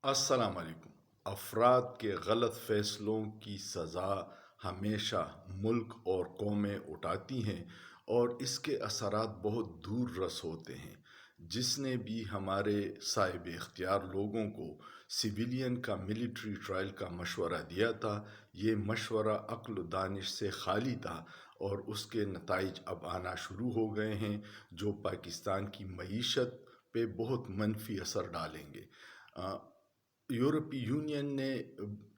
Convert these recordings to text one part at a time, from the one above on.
السلام علیکم۔ افراد کے غلط فیصلوں کی سزا ہمیشہ ملک اور قومیں اٹھاتی ہیں، اور اس کے اثرات بہت دور رس ہوتے ہیں۔ جس نے بھی ہمارے صاحب اختیار لوگوں کو سویلین کا ملٹری ٹرائل کا مشورہ دیا تھا، یہ مشورہ عقل و دانش سے خالی تھا، اور اس کے نتائج اب آنا شروع ہو گئے ہیں جو پاکستان کی معیشت پہ بہت منفی اثر ڈالیں گے۔ یورپی یونین نے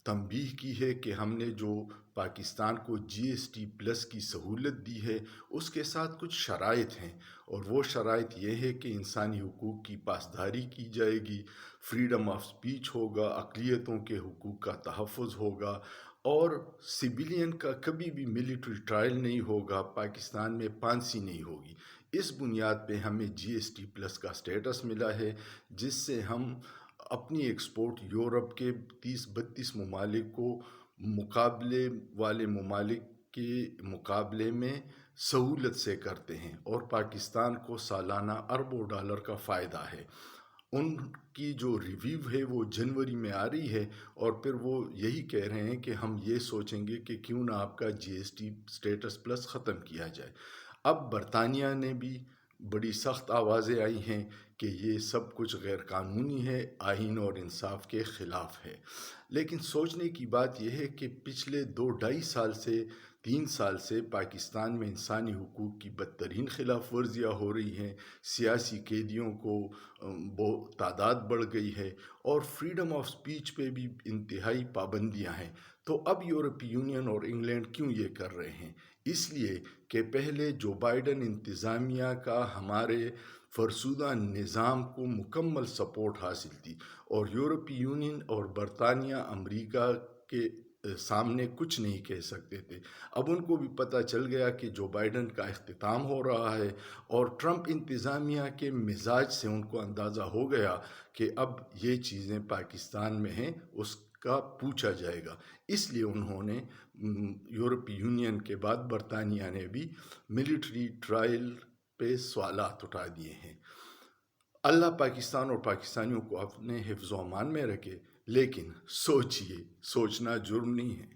تنبیہ کی ہے کہ ہم نے جو پاکستان کو جی ایس ٹی پلس کی سہولت دی ہے اس کے ساتھ کچھ شرائط ہیں، اور وہ شرائط یہ ہے کہ انسانی حقوق کی پاسداری کی جائے گی، فریڈم آف سپیچ ہوگا، اقلیتوں کے حقوق کا تحفظ ہوگا، اور سویلین کا کبھی بھی ملٹری ٹرائل نہیں ہوگا، پاکستان میں پانسی نہیں ہوگی۔ اس بنیاد پہ ہمیں جی ایس ٹی پلس کا سٹیٹس ملا ہے، جس سے ہم اپنی ایکسپورٹ یورپ کے 30-32 ممالک کو مقابلے والے ممالک کے مقابلے میں سہولت سے کرتے ہیں، اور پاکستان کو سالانہ اربوں ڈالر کا فائدہ ہے۔ ان کی جو ریویو ہے وہ جنوری میں آ رہی ہے، اور پھر وہ یہی کہہ رہے ہیں کہ ہم یہ سوچیں گے کہ کیوں نہ آپ کا جی ایس ٹی سٹیٹس پلس ختم کیا جائے۔ اب برطانیہ نے بھی بڑی سخت آوازیں آئی ہیں کہ یہ سب کچھ غیر قانونی ہے، آئین اور انصاف کے خلاف ہے۔ لیکن سوچنے کی بات یہ ہے کہ پچھلے 2-2.5 سال سے 3 سال سے پاکستان میں انسانی حقوق کی بدترین خلاف ورزیاں ہو رہی ہیں، سیاسی قیدیوں کو تعداد بڑھ گئی ہے، اور فریڈم آف سپیچ پہ بھی انتہائی پابندیاں ہیں۔ تو اب یورپی یونین اور انگلینڈ کیوں یہ کر رہے ہیں؟ اس لیے کہ پہلے جو بائیڈن انتظامیہ کا ہمارے فرسودہ نظام کو مکمل سپورٹ حاصل تھی، اور یورپی یونین اور برطانیہ امریکہ کے سامنے کچھ نہیں کہہ سکتے تھے۔ اب ان کو بھی پتہ چل گیا کہ جو بائیڈن کا اختتام ہو رہا ہے، اور ٹرمپ انتظامیہ کے مزاج سے ان کو اندازہ ہو گیا کہ اب یہ چیزیں پاکستان میں ہیں، اس کا پوچھا جائے گا۔ اس لیے انہوں نے یورپی یونین کے بعد برطانیہ نے بھی ملٹری ٹرائل پہ سوالات اٹھا دیے ہیں۔ اللہ پاکستان اور پاکستانیوں کو اپنے حفظ و امان میں رکھے، لیکن سوچئے، سوچنا جرم نہیں ہے۔